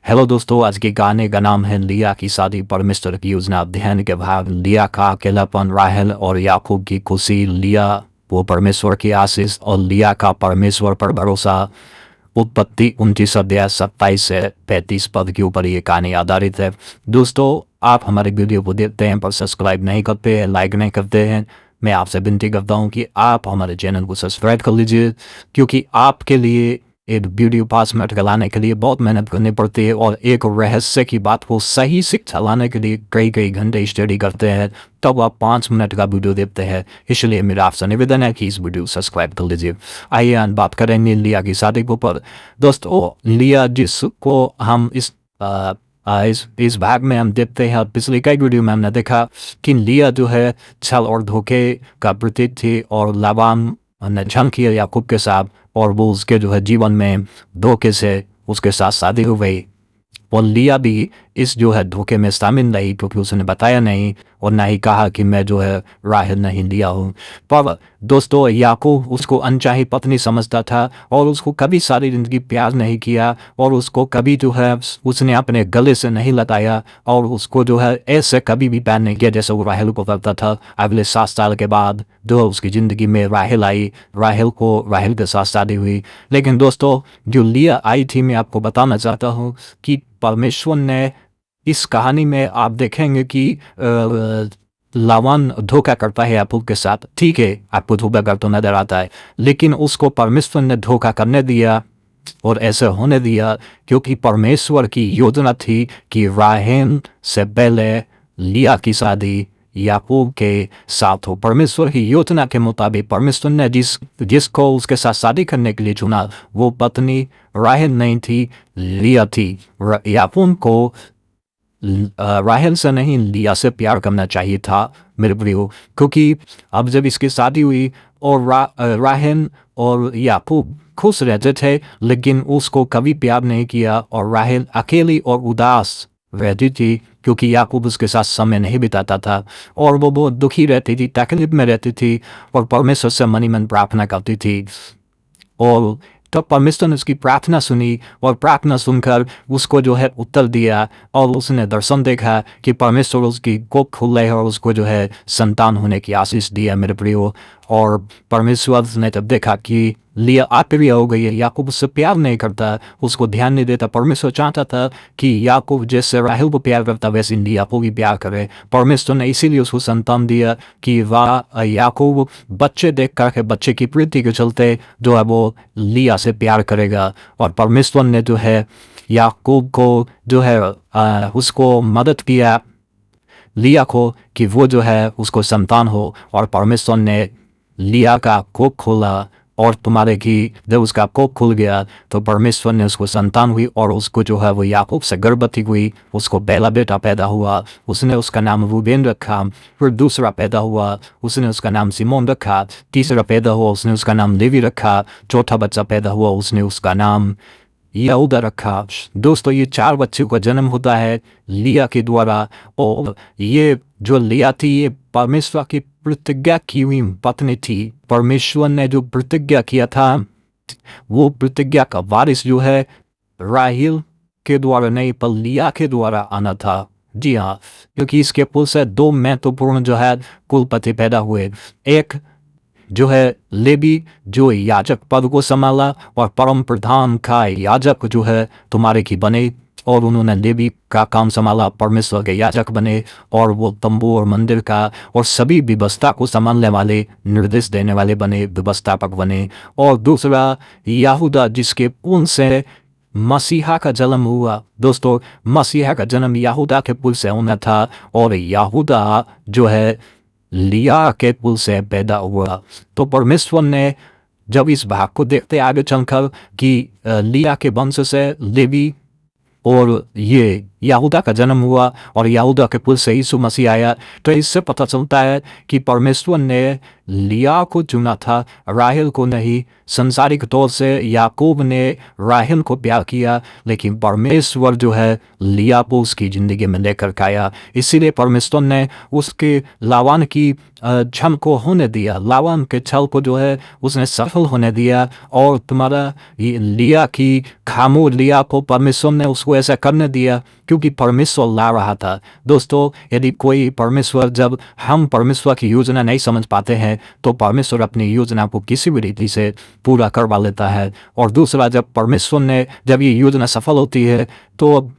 Hello दोस्तों, आज के गाने का नाम है लिया की शादी परमेश्वर की योजना अध्ययन के भाग। लिया का अकेलापन, राहेल और याकूब की खुशी, लिया वो परमेश्वर की आशीष और लिया का परमेश्वर पर भरोसा। उत्पत्ति 29 अध्याय 27 से 35 पद के ऊपर ये कहानी आधारित है। दोस्तों, आप हमारे वीडियो को देखते हैं पर सब्सक्राइब नहीं करते हैं, लाइक नहीं करते हैं। मैं आपसे विनती करता हूँ कि आप हमारे चैनल को सब्सक्राइब कर लीजिए, क्योंकि आपके लिए एक वीडियो 5 मिनट का लाने के लिए बहुत मेहनत करनी पड़ती है और एक रहस्य की बात को सही शिक्षा लाने के लिए कई कई घंटे स्टडी करते हैं, तब आप 5 मिनट का वीडियो देखते हैं। इसलिए मेरा आपसे निवेदन है कि इस वीडियो सब्सक्राइब कर लीजिए। आइए आज बात करेंगे लिया की शादी के ऊपर। दोस्तों, लिया जिसको हम इस भाग में हम देखते हैं, पिछले कई वीडियो में हमने देखा कि लिया जो है छल और धोखे का प्रतीक थी और लाबान ने झंग किया याकूब के साथ और वो उसके जो है जीवन में धोखे से उसके साथ शादी हो गई। और लिया भी इस जो है धोखे में शामिल नहीं, क्योंकि उसने बताया नहीं और ना ही कहा कि मैं जो है राहेल नहीं लिया हूँ। पर दोस्तों, याकूब उसको अनचाही पत्नी समझता था और उसको कभी सारी जिंदगी प्यार नहीं किया और उसको कभी जो है उसने अपने गले से नहीं लताया और उसको जो है ऐसे कभी भी प्यार नहीं किया जैसे वो राहेल को करता था। अगले 7 साल के बाद जो उसकी ज़िंदगी में राहेल आई, राहेल के साथ शादी हुई। लेकिन दोस्तों, जो लिया आई थी, मैं आपको बताना चाहता हूँ कि परमेश्वर ने इस कहानी में आप देखेंगे कि लाबान धोखा करता है याकूब के साथ। ठीक है, आपको धोखा करता नजर आता है, लेकिन उसको परमेश्वर ने धोखा करने दिया और ऐसे होने दिया क्योंकि परमेश्वर की योजना थी कि राहेल से पहले लिया की शादी याकूब के साथ हो। परमेश्वर की योजना के मुताबिक परमेश्वर ने जिसको उसके साथ शादी करने के लिए चुना वो पत्नी राहेल नहीं थी, लिया थी। याकूब को राहेल से नहीं लिया से प्यार करना चाहिए था मेरे प्रियो, क्योंकि अब जब इसकी शादी हुई और राहेल और याकूब खुश रहते थे, लेकिन उसको कभी प्यार नहीं किया और राहेल अकेली और उदास रहती थी क्योंकि याकूब उसके साथ समय नहीं बिताता था और वो बहुत दुखी रहती थी, तकलीफ में रहती थी और परमेश्वर से मन ही मन प्रार्थना करती थी। और तब परमेश्वर ने उसकी प्रार्थना सुनी और प्रार्थना सुनकर उसको जो है उत्तर दिया और उसने दर्शन देखा कि परमेश्वर उसकी कोख खुले और उसको जो है संतान होने की आशीष दिया मेरे प्रियो। और परमेश्वर ने तब देखा कि लिया अप्रिय हो गई है, याकूब उससे प्यार नहीं करता, उसको ध्यान नहीं देता। परमेश्वर चाहता था कि याकूब जैसे राहेल को प्यार करता वैसे लिया को भी प्यार करे। परमेश्वर ने इसीलिए उसको संतान दिया कि वह याकूब बच्चे देख करके बच्चे की प्रीति के चलते जो है वो लिया से प्यार करेगा। और परमेश्वर ने जो है याकूब को जो है उसको मदद किया लिया को कि वो जो है उसको संतान हो। और परमेश्वर ने लिया का कोख खोला और तुम्हारे की जब उसका कोख खुल गया तो परमेश्वर ने उसको संतान हुई और उसको जो है वो याकूब से गर्भवती हुई। उसको पहला बेटा पैदा हुआ, उसने उसका नाम रूबेन रखा। फिर दूसरा पैदा हुआ, उसने उसका नाम सिमोन रखा। तीसरा पैदा हुआ, उसने उसका नाम लेवी रखा। चौथा बच्चा पैदा हुआ, उसने उसका नाम यहूदा रखा। दोस्तों, ये 4 बच्चों का जन्म होता है लिया के द्वारा और ये जो लिया थी ये परमेश्वर की प्रतिज्ञा की हुई पत्नी थी। परमेश्वर ने जो प्रतिज्ञा किया था वो प्रतिज्ञा का वारिस जो है राहेल के द्वारा नहीं पर लिया के द्वारा आना था। जी हाँ, क्योंकि इसके पुल से 2 महत्वपूर्ण जो है कुलपति पैदा हुए। एक जो है लेवी जो याजक पद को संभाला और परम प्रधान का याजक जो है तुम्हारे की बने और उन्होंने लेवी का काम संभाला, परमेश्वर के याजक बने और वो तंबू और मंदिर का और सभी व्यवस्था को संभालने वाले, निर्देश देने वाले बने, व्यवस्थापक बने। और दूसरा यहूदा जिसके पुल से मसीहा का जन्म हुआ। दोस्तों, मसीहा का जन्म यहूदा के पुल से होना था और यहूदा जो है लिया के पुल से पैदा हुआ। तो परमेश्वर ने जब इस भाग को देखते आगे चलकर कि लिया के वंश से लेवी और ये यहूदा का जन्म हुआ और यहूदा के कुल से यीशु मसीह आया। तो इससे पता चलता है कि परमेश्वर ने लिया को चुना था, राहेल को नहीं। संसारिक तौर से याकूब ने राहेल को प्यार किया, लेकिन परमेश्वर जो है लिया को उसकी ज़िंदगी में लेकर के आया। इसीलिए परमेश्वर ने उसके लावान की छल को होने दिया, लावान के छल को जो है उसने सफल होने दिया। और तुम्हारा ये लिया की खामोश लिया को परमेश्वर ने उसको ऐसा करने दिया क्योंकि परमेश्वर ला रहा था। दोस्तों, यदि कोई परमेश्वर, जब हम परमेश्वर की योजना नहीं समझ पाते हैं तो परमेश्वर अपनी योजना को किसी भी रीति से पूरा करवा लेता है। और दूसरा, जब परमेश्वर ने जब ये योजना सफल होती है तो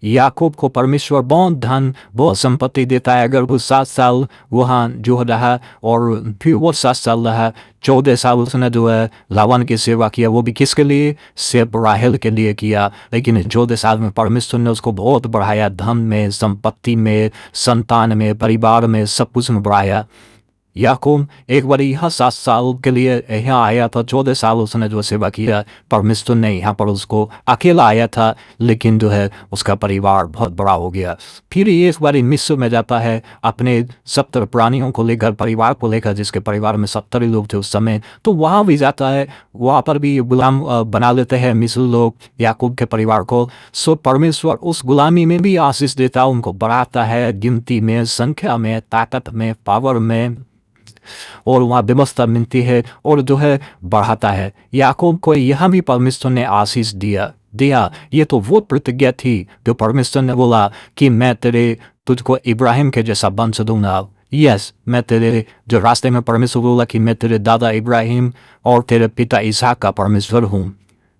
याकूब को परमेश्वर बहुत धन, बहुत संपत्ति देता है। अगर वो 7 साल वहाँ जो रहा और फिर वो 7 साल रहा, 14 साल उसने जो है लावान की सेवा किया, वो भी किसके लिए? सिर्फ राहेल के लिए किया। लेकिन 14 साल में परमेश्वर ने उसको बहुत बढ़ाया, धन में, संपत्ति में, संतान में, परिवार में, सब कुछ में बढ़ाया। याकूब एक बार यहाँ 7 साल के लिए यहाँ आया था, 14 साल उसने जो सेवा किया। परमेश्वर ने यहाँ पर उसको अकेला आया था, लेकिन जो है उसका परिवार बहुत बड़ा हो गया। फिर ये एक बार मिस्र में जाता है अपने 70 प्राणियों को लेकर, परिवार को लेकर, जिसके परिवार में 70 लोग थे उस समय। तो वहाँ भी जाता है, वहाँ पर भी गुलाम बना लेते हैं मिस्र लोग याकूब के परिवार को। सो परमेश्वर उस गुलामी में भी आशीष देता, उनको बढ़ाता है, गिनती में, संख्या में, ताकत में, पावर में, और वहाँ व्यवस्था मिलती है और जो है बढ़ाता है। याकूब को यहाँ भी परमेश्वर ने आशीष दिया। ये तो वो प्रतिज्ञा थी जो परमेश्वर ने बोला कि मैं तुझको इब्राहिम के जैसा वंश दूंगा। यस, मैं तेरे जो रास्ते में परमेश्वर बोला कि मैं तेरे दादा इब्राहिम और तेरे पिता इसहाक का परमेश्वर हूँ।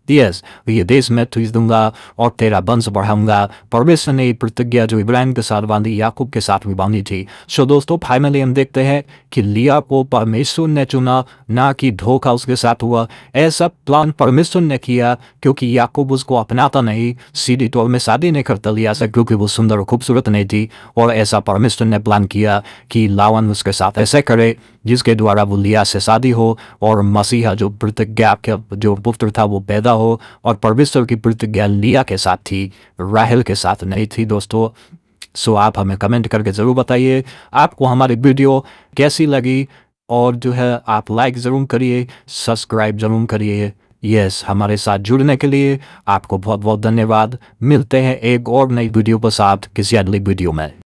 यस, ये देश मैं तुझे दूंगा और तेरा वंश बढ़ाऊंगा। परमेश्वर ने प्रतिज्ञा जो इब्राहिम के साथ बांधी, याकूब के साथ भी बांधी थी। सो दोस्तों, फाइनली हम देखते हैं कि लिया को परमेश्वर ने चुना, ना कि धोखा उसके साथ हुआ। ऐसा प्लान परमेश्वर ने किया क्योंकि याकूब उसको अपनाता नहीं, सीधी तौर में शादी नहीं करता लिया से क्योंकि वो सुंदर और खूबसूरत नहीं थी। और ऐसा परमेश्वर ने प्लान किया कि लावन उसके साथ ऐसे करे जिसके द्वारा वो लिया से शादी हो और मसीहा जो प्रतिज्ञा के जो पुत्र था वो पैदा हो। और परमेश्वर की प्रतिज्ञा लिया के साथ थी, राहेल के साथ नहीं थी दोस्तों। सो आप हमें कमेंट करके ज़रूर बताइए आपको हमारी वीडियो कैसी लगी, और जो है आप लाइक ज़रूर करिए, सब्सक्राइब ज़रूर करिए। यस, हमारे साथ जुड़ने के लिए आपको बहुत बहुत धन्यवाद। मिलते हैं एक और नई वीडियो के साथ किसी अगली वीडियो में।